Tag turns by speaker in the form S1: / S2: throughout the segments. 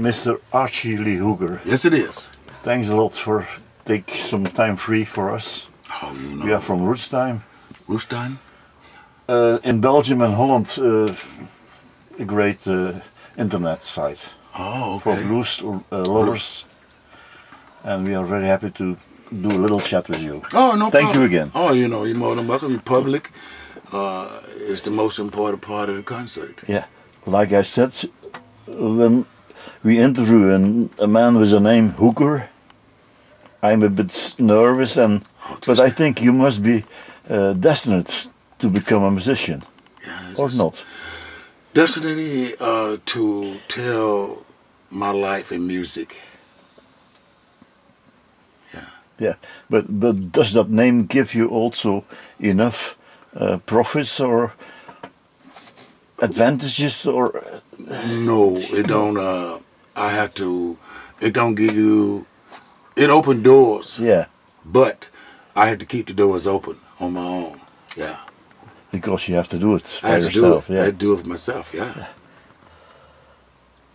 S1: Mr. Archie Lee Hooker.
S2: Yes, it is.
S1: Thanks a lot for taking some time free for us.
S2: Oh, you know.
S1: We are from Rootstein.
S2: Rootstein?
S1: In Belgium and Holland, a great internet site
S2: Oh, okay.
S1: for blues lovers. And we are very happy to do a little chat with you.
S2: Oh, no problem.
S1: Thank you again.
S2: Oh, you know, you're more than welcome. You're public. It's the most important part of the concert.
S1: Yeah, like I said, when we interview a man with a name Hooker, I'm a bit nervous, but I think you must be destined to become a musician,
S2: Yeah,
S1: or not?
S2: Destiny to tell my life in music.
S1: Yeah, but does that name give you also enough profits or advantages, or?
S2: No, it don't. I have to. It don't give you. It opened doors.
S1: Yeah.
S2: But I had to keep the doors open on my own. Yeah.
S1: Because you have to do it
S2: I
S1: by
S2: had to
S1: yourself.
S2: do it.
S1: Yeah.
S2: I had to do it myself. Yeah.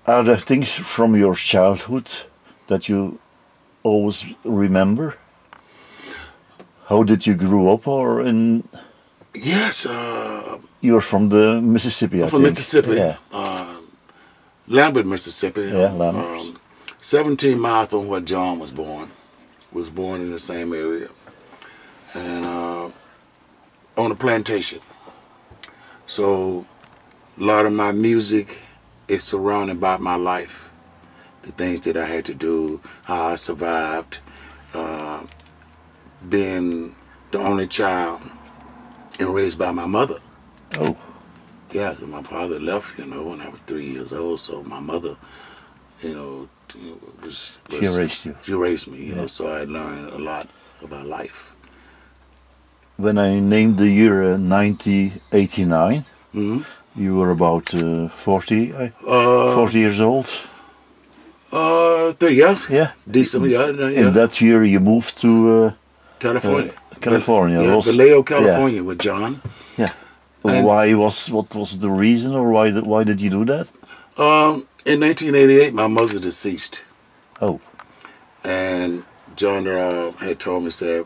S1: Are there things from your childhood that you always remember? How did you grow up, or in?
S2: Yes.
S1: You're from the Mississippi, I
S2: I'm from
S1: think.
S2: Mississippi.
S1: Yeah.
S2: Lambert, Mississippi.
S1: Yeah, Lambert.
S2: 17 miles from where John was born. Was born in the same area, and on a plantation. So a lot of my music is surrounded by my life, the things that I had to do, how I survived, being the only child and raised by my mother.
S1: Oh.
S2: Yeah, 'cause my father left, you know, when I was 3 years old. So my mother, you know,
S1: She raised you.
S2: She raised me, you know, so I learned a lot about life.
S1: When I named the year 1989, you were about 40 years old.
S2: 30 years?
S1: Yeah.
S2: Decent, yeah.
S1: In that year you moved to
S2: California.
S1: California.
S2: Yeah, Vallejo, California, with John.
S1: Yeah.
S2: And
S1: What was the reason, or why did you do that?
S2: In 1988, my mother deceased.
S1: Oh.
S2: And John had told me, said,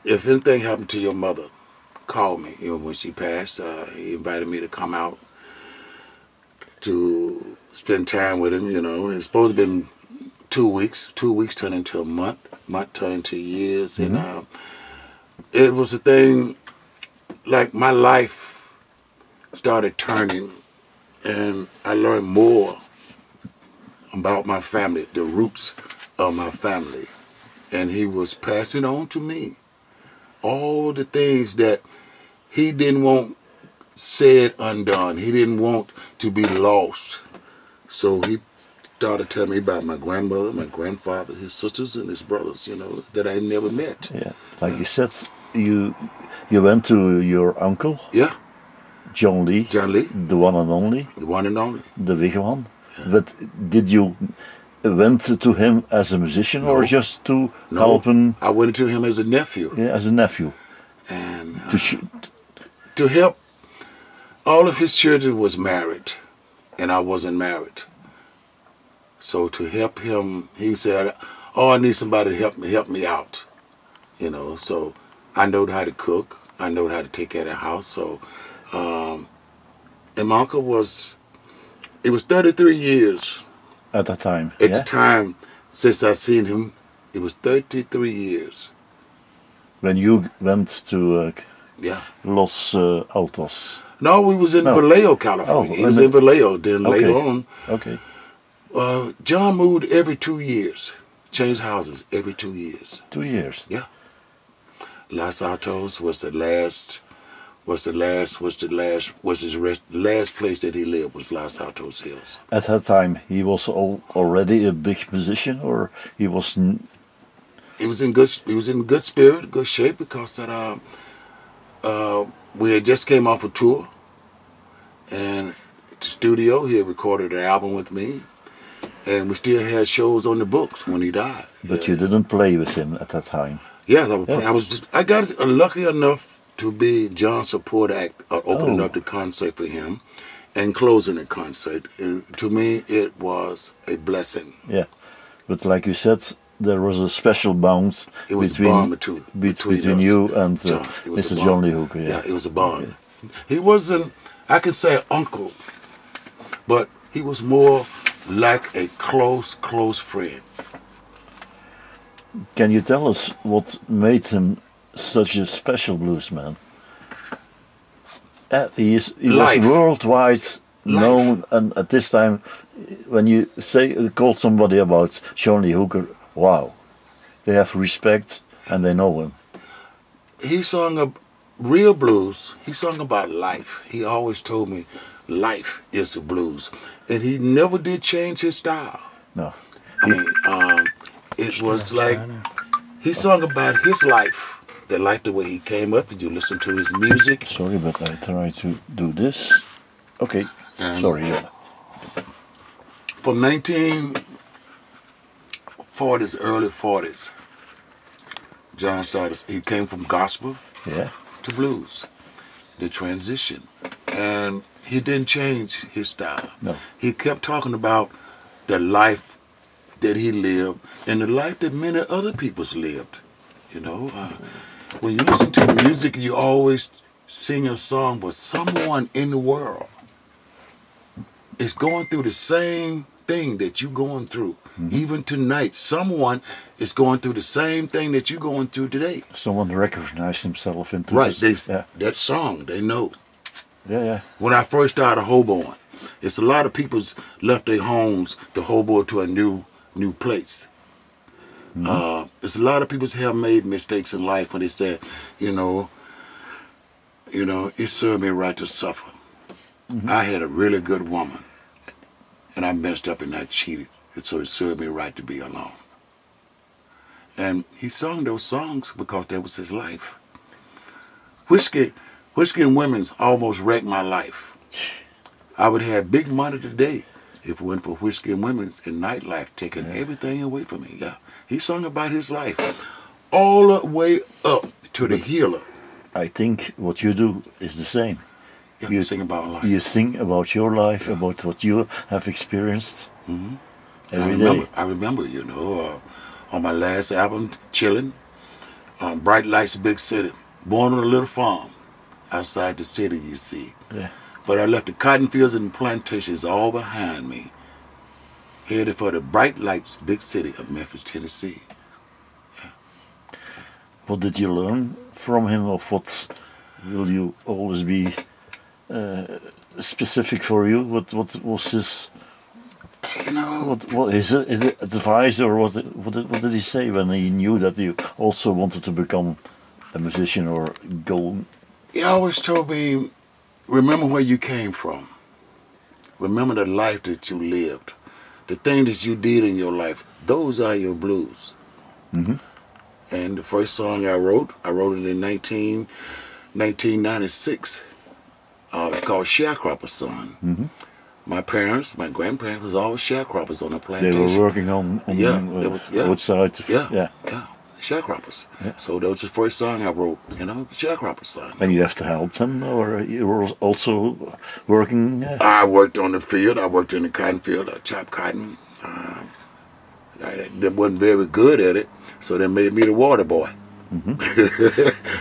S2: if anything happened to your mother, call me. You know, when she passed, he invited me to come out to spend time with him, you know. It's supposed to have been 2 weeks. 2 weeks turned into a month. Month turned into years. And it was a thing, like my life started turning, and I learned more about my family, the roots of my family. And he was passing on to me all the things that he didn't want said undone. He didn't want to be lost. So he started telling me about my grandmother, my grandfather, his sisters, and his brothers, you know, that I never met.
S1: Yeah, like you said, you went to your uncle.
S2: Yeah.
S1: John Lee.
S2: John Lee.
S1: The one and only.
S2: The one and only.
S1: The big one. Yeah. But did you went to him as a musician, or just to help him?
S2: I went to him as a nephew.
S1: Yeah, as a nephew.
S2: And
S1: to
S2: help. All of his children was married, and I wasn't married. So to help him, he said, "Oh, I need somebody to help me out." You know, so I know how to cook. I know how to take care of the house. So, and my uncle it was 33 years.
S1: At that time.
S2: At the time, since I seen him, it was 33 years.
S1: When you went to
S2: yeah.
S1: Los Altos.
S2: No, we was in Vallejo, California.
S1: Oh,
S2: he was in Vallejo. Then later on,
S1: okay.
S2: John moved every 2 years. Changed houses every 2 years.
S1: 2 years.
S2: Yeah. Los Altos was the last place that he lived was Los Altos Hills.
S1: At that time, he was already a big musician, or he was.
S2: He was in good spirit, good shape, because that we had just came off a tour, and at the studio he had recorded an album with me, and we still had shows on the books when he died.
S1: But you didn't play with him at that time.
S2: Yeah, I got lucky enough to be John's support act, opening up the concert for him, and closing the concert. To me, it was a blessing.
S1: Yeah, but like you said, there was a special bounce
S2: It was
S1: between
S2: a bond between us.
S1: you and
S2: John, it was a
S1: Mr.
S2: bond.
S1: John Lee Hooker.
S2: Yeah, it was a bond. He wasn't, I could say uncle, but he was more like a close friend.
S1: Can you tell us what made him such a special bluesman? He was worldwide known, and at this time, when you call somebody about John Lee Hooker, wow, they have respect and they know him.
S2: He sung a real blues. He sung about life. He always told me, life is the blues, and he never did change his style.
S1: No,
S2: I mean, it was like he sung about his life. The life, the way he came up, and you listen to his music.
S1: Sorry, but I try to do this. Okay,
S2: And
S1: sorry. Yeah.
S2: From 1940s, early 40s, John started, he came from gospel to blues, the transition. And he didn't change his style.
S1: No.
S2: He kept talking about the life that he lived and the life that many other people's lived. You know, when you listen to music, you always sing a song, but someone in the world is going through the same thing that you're going through. Even tonight, someone is going through the same thing that you're going through today.
S1: Someone recognized himself into
S2: this. That song, they know.
S1: Yeah.
S2: When I first started hoboing, it's a lot of people's left their homes to hobo to a new place. There's a lot of people have made mistakes in life when they said, you know, it served me right to suffer. I had a really good woman, and I messed up and I cheated, and so it served me right to be alone. And he sung those songs because that was his life. Whiskey and women's almost wrecked my life. I would have big money today if it wasn't for whiskey and women's and nightlife taking everything away from me. Yeah, he sung about his life all the way up to the healer.
S1: I think what you do is the same.
S2: Yeah, you sing about life.
S1: You sing about your life, about what you have experienced every day.
S2: I remember, on my last album, Chillin', Bright Lights, Big City, born on a little farm outside the city, you see.
S1: Yeah.
S2: But I left the cotton fields and plantations all behind me, headed for the bright lights, big city of Memphis, Tennessee. Yeah.
S1: What did you learn from him, of what will you always be specific for you? What was his, what his advice, or what did he say when he knew that you also wanted to become a musician or go?
S2: He always told me, remember where you came from. Remember the life that you lived. The things that you did in your life, those are your blues. And the first song I wrote it in 1996. It's called Sharecropper's Son. My parents, my grandparents was all sharecroppers on the plantation.
S1: They were working on outside.
S2: Sharecroppers.
S1: Yeah.
S2: So that was the first song I wrote, Sharecropper's Son.
S1: And you have to help them, or you were also working?
S2: I worked on the field. I worked in the cotton field. I chopped cotton. I wasn't very good at it, so they made me the water boy.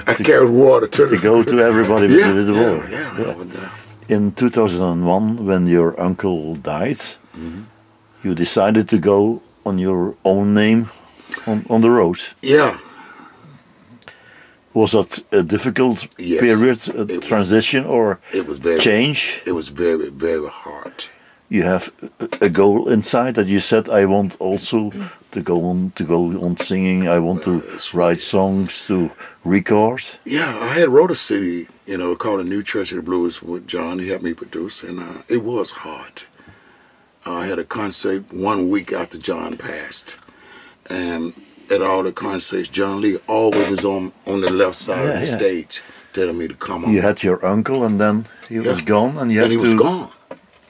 S2: I carried water to
S1: go to everybody with the water.
S2: Yeah.
S1: In 2001, when your uncle died, you decided to go on your own name on the road.
S2: Yeah.
S1: Was that a difficult period, transition, or
S2: it was
S1: change?
S2: It was very, very hard.
S1: You have a goal inside that you said, I want also to go on singing. I want to write songs, to record.
S2: Yeah, I had wrote a CD, called A New Church of the Blues with John. He helped me produce, and it was hard. I had a concert 1 week after John passed, and at all the concerts, John Lee always was on the left side of the stage, telling me to come on.
S1: You had your uncle, and then he was gone, and
S2: he was gone.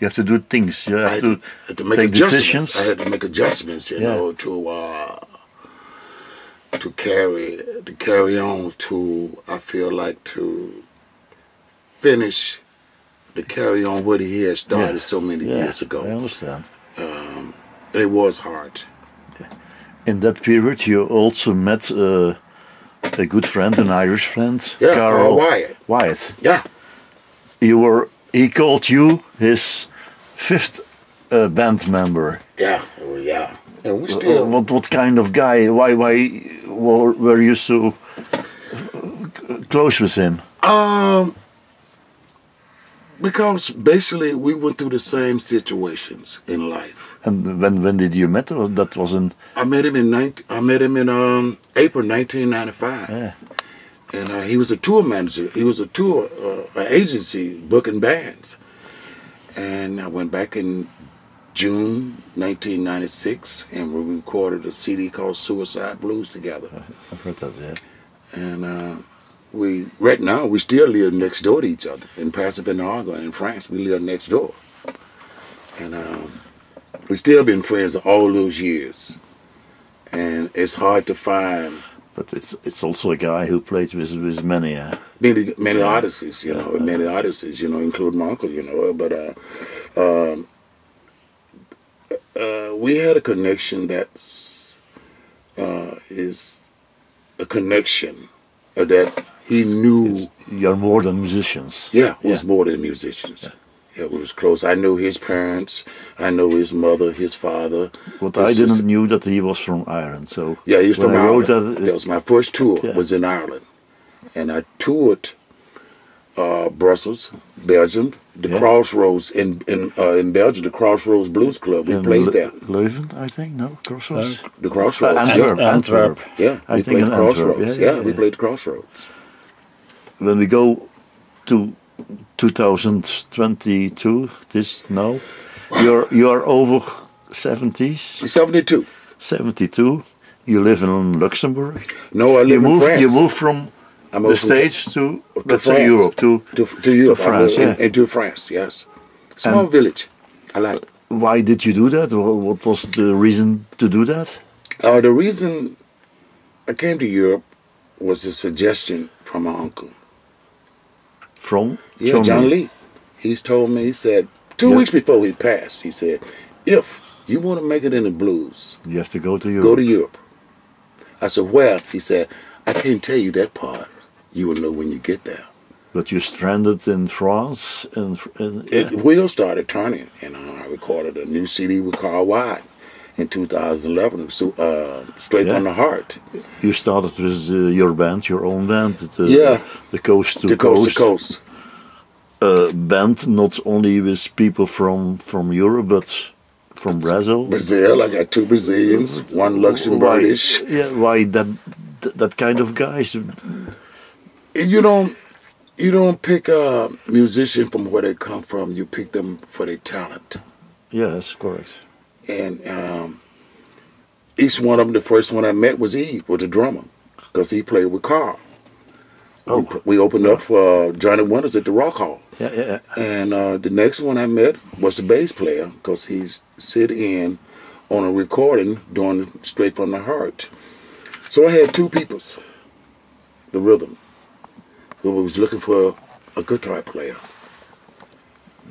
S1: You have to do things. You have to
S2: make
S1: take decisions.
S2: I had to make adjustments, to carry on to, I feel like, to finish to carry on what he had started so many years ago.
S1: I understand.
S2: And it was hard.
S1: In that period, you also met a good friend, an Irish friend,
S2: Yeah, Carl Wyatt.
S1: Wyatt.
S2: Yeah.
S1: He called you his fifth band member.
S2: Yeah, yeah. And we still.
S1: What kind of guy? Why were you so close with him?
S2: Because basically we went through the same situations in life.
S1: And when did you meet? That was in.
S2: I met him in April 1995.
S1: Yeah.
S2: And he was a tour manager. He was a tour agency booking bands. And I went back in June 1996, and we recorded a CD called Suicide Blues together.
S1: I've heard that, yeah.
S2: And right now, we still live next door to each other. In Paris-Argonne, in France, we live next door. And we've still been friends all those years. And it's hard to find.
S1: But it's also a guy who played with many.
S2: Many artists, you know, many artists, you know, including my uncle, you know. But we had a connection that is a connection that he knew.
S1: You're more than musicians.
S2: Yeah, we was more than musicians. Yeah, we was close. I knew his parents. I know his mother, his father.
S1: But I didn't knew that he was from Ireland. So
S2: yeah, he's from Ireland. That was my first tour.
S1: Yeah.
S2: Was in Ireland, and I toured Brussels, Belgium, the Crossroads in Belgium, the Crossroads Blues Club. We played there.
S1: Leuven, I think. No, Crossroads.
S2: The Crossroads.
S1: Antwerp.
S2: Yeah,
S1: I
S2: we
S1: think
S2: played the
S1: Antwerp.
S2: Crossroads. Yeah, we played the Crossroads.
S1: When we go to 2022, you are over 70s.
S2: 72.
S1: 72. You live in Luxembourg.
S2: No, I live in France.
S1: You moved from the States to let's say Europe to
S2: Europe,
S1: France,
S2: and to France, yes. Small village. I like it.
S1: Why did you do that? What was the reason to do that?
S2: The reason I came to Europe was a suggestion from my uncle.
S1: From
S2: John Lee. He's told me, he said, 2 weeks before he passed, he said, if you want to make it in the blues,
S1: you have to go to Europe.
S2: Go to Europe. I said, well, he said, I can't tell you that part. You will know when you get there.
S1: But you stranded in France,
S2: Wheels started turning, and I recorded a new CD with Carl Wyatt in 2011. So, Straight from the Heart.
S1: You started with your band, your own band, the Coast to Coast. Band not only with people from Europe, but from Brazil.
S2: Brazil, I got 2 Brazilians, 1 Luxembourgish.
S1: Why that kind of guys?
S2: You don't pick a musician from where they come from. You pick them for their talent.
S1: Yes, correct.
S2: And each one of them, the first one I met was Eve, with the drummer, because he played with Carl. Oh. We opened up for Johnny Winters at the Rock Hall.
S1: Yeah.
S2: And the next one I met was the bass player, because he's sit in on a recording doing Straight from the Heart. So I had 2 peoples, the rhythm. We was looking for a guitar player.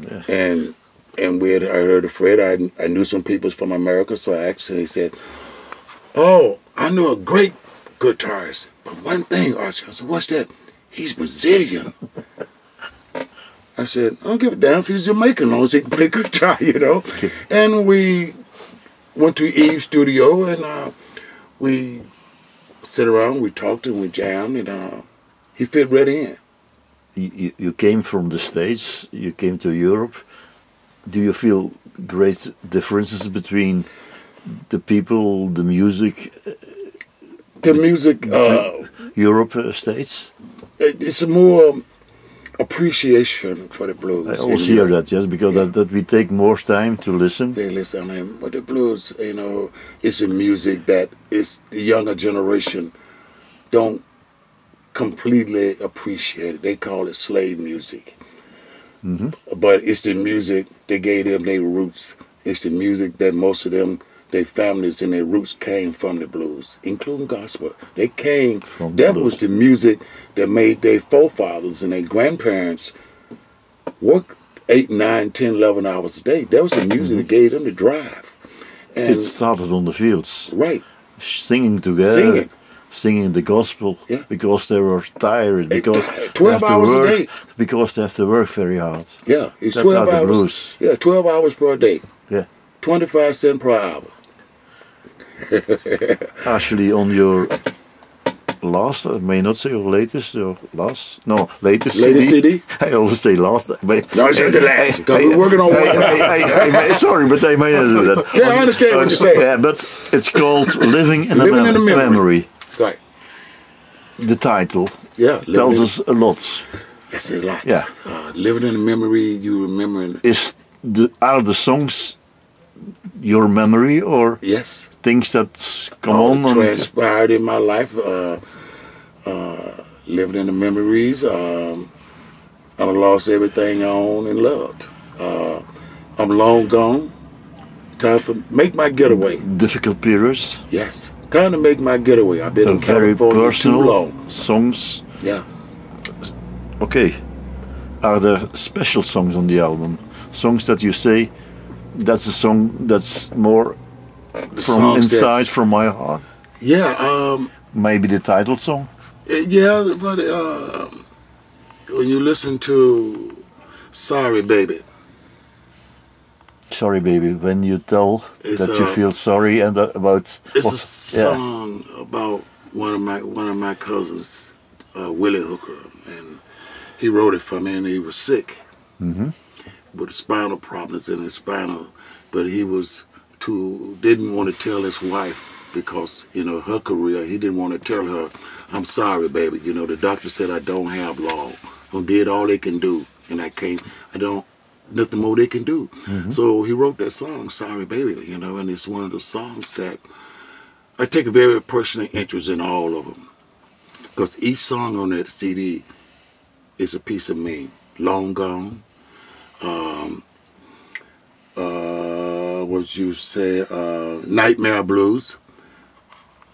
S1: Yeah.
S2: And I heard of Fred. I knew some people from America, so I asked him. He said, "Oh, I know a great guitarist, but one thing, Archie." I said, "What's that?" "He's Brazilian." I said, "I don't give a damn if he's Jamaican, as long as he can play guitar, you know." And we went to Eve's studio, and we sit around, we talked, and we jammed, and he fit right in.
S1: You came from the States, you came to Europe. Do you feel great differences between the people, the music? Europe, States?
S2: It's a more appreciation for the blues.
S1: I also hear that, yes, because that we take more time to listen.
S2: They listen, and but the blues, you know, it's a music that is the younger generation don't completely appreciate it. They call it slave music. Mm-hmm. But it's the music that gave them their roots. It's the music that most of them, their families and their roots came from the blues, including gospel. They came from that was the music that made their forefathers and their grandparents work 8, 9, 10, 11 hours a day. That was the music that gave them the drive. And
S1: it started on the fields.
S2: Right.
S1: Singing together. Singing the gospel, because they were tired, because
S2: 12 hours a day.
S1: Because they have to work very hard.
S2: Yeah, it's
S1: That's
S2: 12
S1: how the
S2: hours.
S1: blues.
S2: Yeah, 12 hours per day.
S1: Yeah.
S2: 25 cents per hour.
S1: Actually, on your last, I may not say your latest, your last, no, latest
S2: CD.
S1: I always say last. But
S2: No, it's the last, because we're working on one.
S1: Sorry, but I may not do that.
S2: Yeah, I understand what you're saying.
S1: Yeah, but it's called Living in a Memory.
S2: Right.
S1: The title
S2: in
S1: tells us a lot.
S2: Yes, a lot.
S1: Yeah.
S2: Living in a memory, you remembering.
S1: Are the songs your memory, or
S2: yes,
S1: things that come on?
S2: Transpired in my life. Living in the memories. I lost everything I owned and loved. I'm long gone. Time to make my getaway.
S1: Difficult periods.
S2: Yes. Time to make my getaway. I've been in
S1: very
S2: California
S1: personal
S2: too long.
S1: Songs.
S2: Yeah.
S1: Okay. Are there special songs on the album? Songs that you say, that's a song that's more from inside, from my heart?
S2: Yeah.
S1: Maybe the title song?
S2: Yeah, but when you listen to Sorry Baby.
S1: Sorry Baby, when you tell that you feel sorry and about...
S2: It's a song about one of my cousins, Willie Hooker, and he wrote it for me, and he was sick with spinal problems in his spinal, but he didn't want to tell his wife because, you know, her career, he didn't want to tell her, I'm sorry, baby, you know, the doctor said I don't have long. I did all they can do, and nothing more they can do. So he wrote that song, Sorry Baby, you know, and it's one of those songs that I take a very personal interest in all of them. Because each song on that CD is a piece of me. Long Gone, what you say, Nightmare Blues.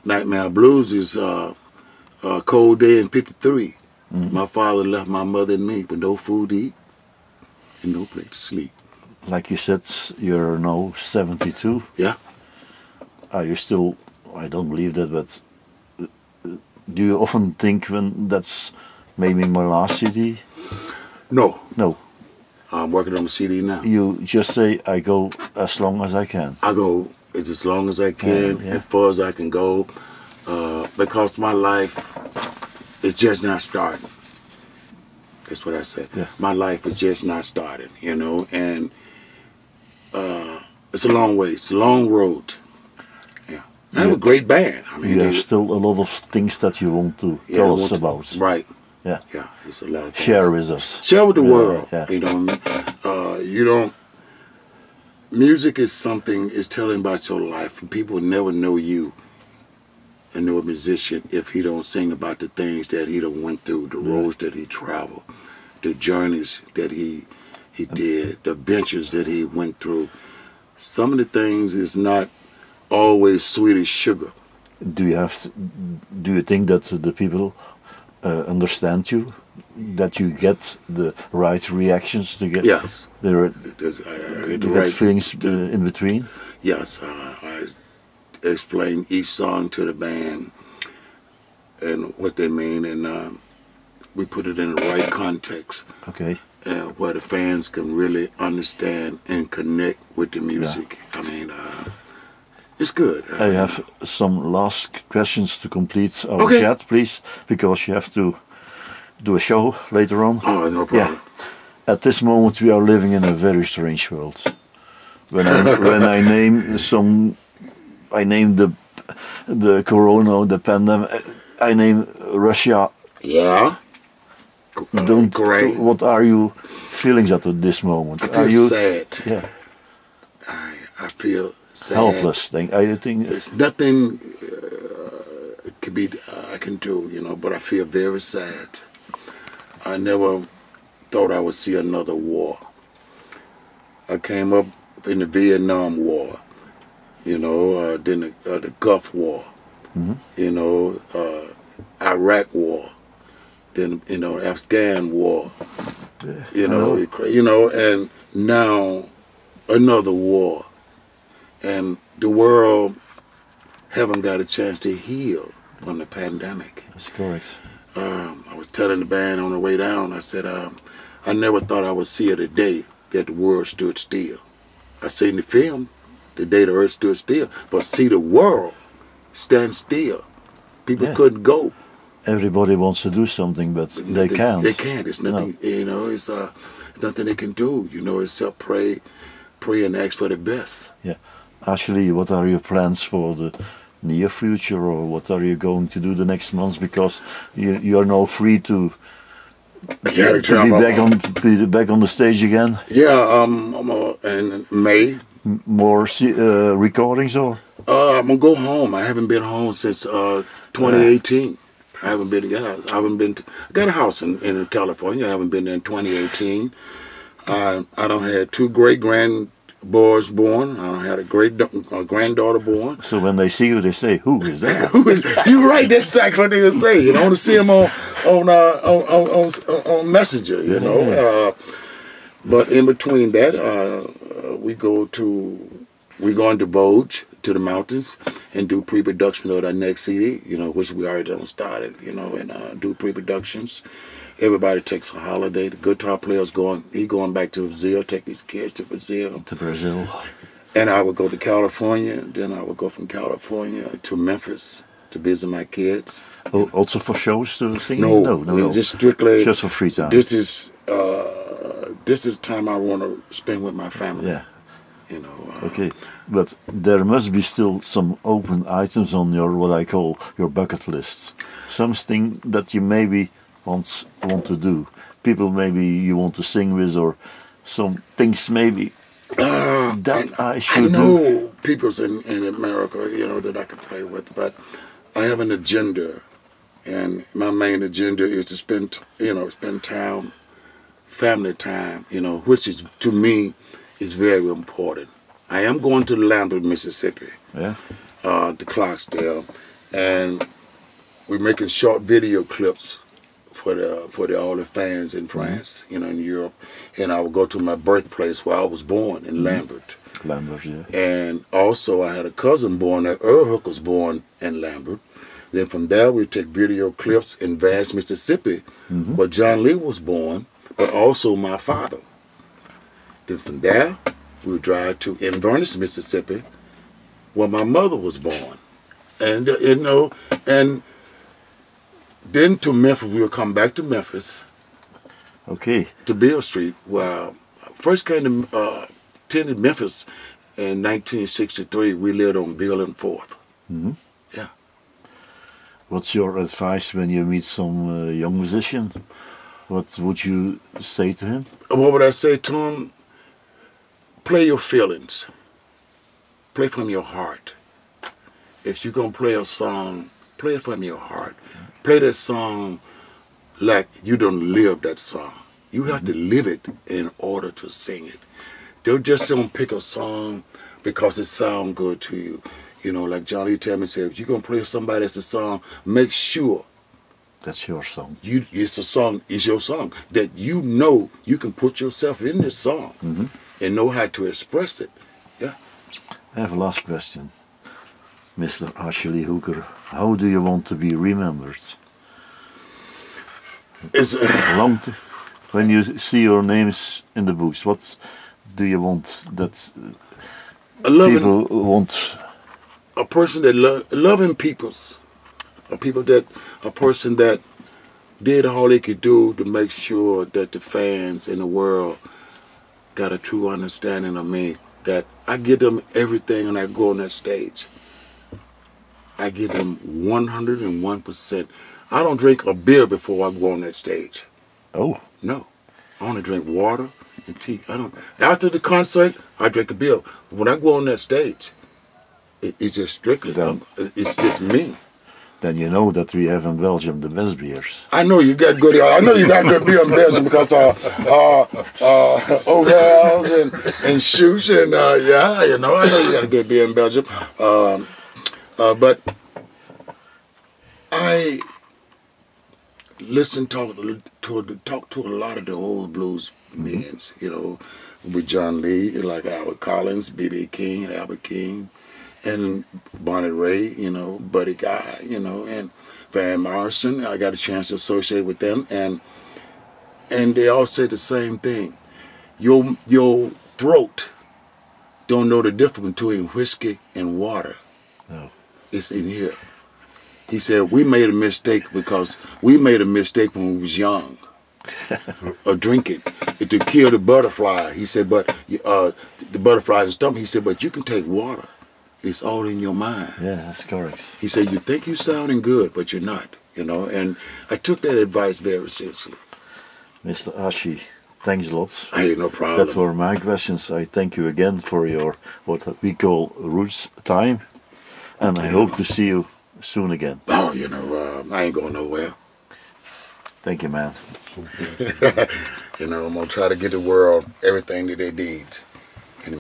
S2: Nightmare Blues is a cold day in '53. My father left my mother and me with no food to eat and no place to sleep.
S1: Like you said, you're now 72.
S2: Yeah.
S1: Are you still, I don't believe that, but do you often think when that's maybe my last CD?
S2: No.
S1: No.
S2: I'm working on the CD now.
S1: You just say, I go as long as I can.
S2: I go as long as I can, as far as I can go, because my life is just not starting. That's what I said. Yeah. My life is just not starting, you know, and it's a long way. It's a long road. Yeah. I have a great band. I mean,
S1: you have still a lot of things that you want to tell us about.
S2: Right.
S1: Yeah.
S2: Yeah. It's a lot of things.
S1: Share with us.
S2: Share with the world.
S1: Yeah.
S2: You know, music is something, is telling about your life. People will never know you and know a musician if he don't sing about the things that he done went through, the roads that he traveled, the journeys that he did, the ventures that he went through. Some of the things is not always sweet as sugar.
S1: Do you think that the people understand you? That you get the right reactions to get?
S2: Yes.
S1: You get feelings in between?
S2: Yes. I explain each song to the band and what they mean, and we put it in the right context.
S1: Okay.
S2: Where the fans can really understand and connect with the music. Yeah. I mean, it's good.
S1: I have some last questions to complete our chat, please, because you have to do a show later on.
S2: Oh, no problem.
S1: Yeah. At this moment, we are living in a very strange world. When I name the corona, the pandemic. I name Russia.
S2: Yeah. Great.
S1: What are your feelings at this moment?
S2: I feel sad.
S1: Yeah.
S2: I feel sad.
S1: Helpless. I think
S2: there's nothing I can do, you know. But I feel very sad. I never thought I would see another war. I came up in the Vietnam War, you know, then the Gulf War, you know, Iraq War, Then, you know, Afghan war,
S1: Yeah.
S2: you know, and now another war, and the world haven't got a chance to heal from the pandemic.
S1: That's correct.
S2: I was telling the band on the way down, I said, I never thought I would see it a day that the world stood still. I seen the film, the day the earth stood still, but see the world stand still. People couldn't go.
S1: Everybody wants to do something, but they can't.
S2: They can't. It's nothing. No. You know, it's nothing they can do. You know, except pray and ask for the best.
S1: Yeah. Actually, what are your plans for the near future, or what are you going to do the next months? Because you are now free to be back on the stage again.
S2: Yeah. In May.
S1: More recordings, or?
S2: I'm gonna go home. I haven't been home since 2018. I haven't been. Yeah, I haven't been. I got a house in California. I haven't been there in 2018. I don't had 2 great grandboys born. I don't had a granddaughter born.
S1: So when they see you, they say, "Who is that?"
S2: You're right. That's exactly what they will say. You know, I want to see them on Messenger. You know. But in between that, we're going to Vogue, to the mountains, and do pre-production of our next CD, you know, which we already done started, you know, and do pre-productions. Everybody takes a holiday. The guitar player's going back to Brazil, take his kids to Brazil.
S1: To Brazil.
S2: And I would go to California, then I would go from California to Memphis to visit my kids.
S1: Oh, also for shows to sing?
S2: No. Just strictly.
S1: Just for free time.
S2: This is time I want to spend with my family.
S1: Yeah.
S2: You know.
S1: Okay, but there must be still some open items on your, what I call, your bucket list. Something that you maybe want to do. People maybe you want to sing with, or some things maybe that I should do.
S2: I know people's in America, you know, that I can play with, but I have an agenda, and my main agenda is to spend time, family time, you know, which is, to me, is very important. I am going to Lambert, Mississippi,
S1: to
S2: Clarksdale, and we're making short video clips for all the fans in France, you know, in Europe, and I will go to my birthplace where I was born in Lambert.
S1: Lambert, yeah.
S2: And also, I had a cousin born there. Earl Hook was born in Lambert. Then from there, we take video clips in Vance, Mississippi, where John Lee was born, but also my father. Then from there, we would drive to Inverness, Mississippi, where my mother was born. And, you know, and then to Memphis, we would come back to Memphis.
S1: Okay.
S2: To Beale Street, where I first came to, attended Memphis in 1963. We lived on Beale and 4th. Yeah.
S1: What's your advice when you meet some young musician? What would you say to him?
S2: What would I say to him? Play your feelings. Play from your heart. If you're going to play a song, play it from your heart. Play that song like you don't live that song. You have to live it in order to sing it. Just don't pick a song because it sounds good to you. You know, like Johnny tell me, said, if you're going to play somebody else's song, make sure
S1: that's your song.
S2: It's your song. That you know you can put yourself in this song and know how to express it. Yeah.
S1: I have a last question. Mr. ARCHIE Lee Hooker, how do you want to be remembered?
S2: It's
S1: when you see your names in the books, what do you want that people want?
S2: A person that loving peoples, a person that did all they could do to make sure that the fans in the world got a true understanding of me. That I give them everything when I go on that stage. I give them 101%. I don't drink a beer before I go on that stage.
S1: Oh.
S2: No. I only drink water and tea. After the concert, I drink a beer. When I go on that stage, it's just strictly, it's just me.
S1: Then you know that we have in Belgium the best beers.
S2: I know you got good. I know you got good beer in Belgium because hotels and shoes and yeah, you know. I know you got a good beer in Belgium. But listen, talk to a lot of the old blues men, you know, with John Lee, like Albert Collins, B.B. King, Albert King, and Bonnie Raitt, you know, Buddy Guy, you know, and Van Morrison. I got a chance to associate with them, and they all said the same thing. Your throat don't know the difference between whiskey and water.
S1: No.
S2: It's in here. He said, we made a mistake because we made a mistake when we was young of drinking to kill the butterfly. He said, but the butterfly in the stomach, he said, but you can take water. It's all in your mind.
S1: Yeah, that's correct.
S2: He said, you think you're sounding good, but you're not, you know. And I took that advice very seriously.
S1: Mr. Archie, thanks a lot.
S2: Hey, no problem.
S1: That were my questions. I thank you again for your, what we call roots time. And I hope to see you soon again.
S2: Oh, you know, I ain't going nowhere.
S1: Thank you, man.
S2: You know, I'm going to try to get the world everything that they need.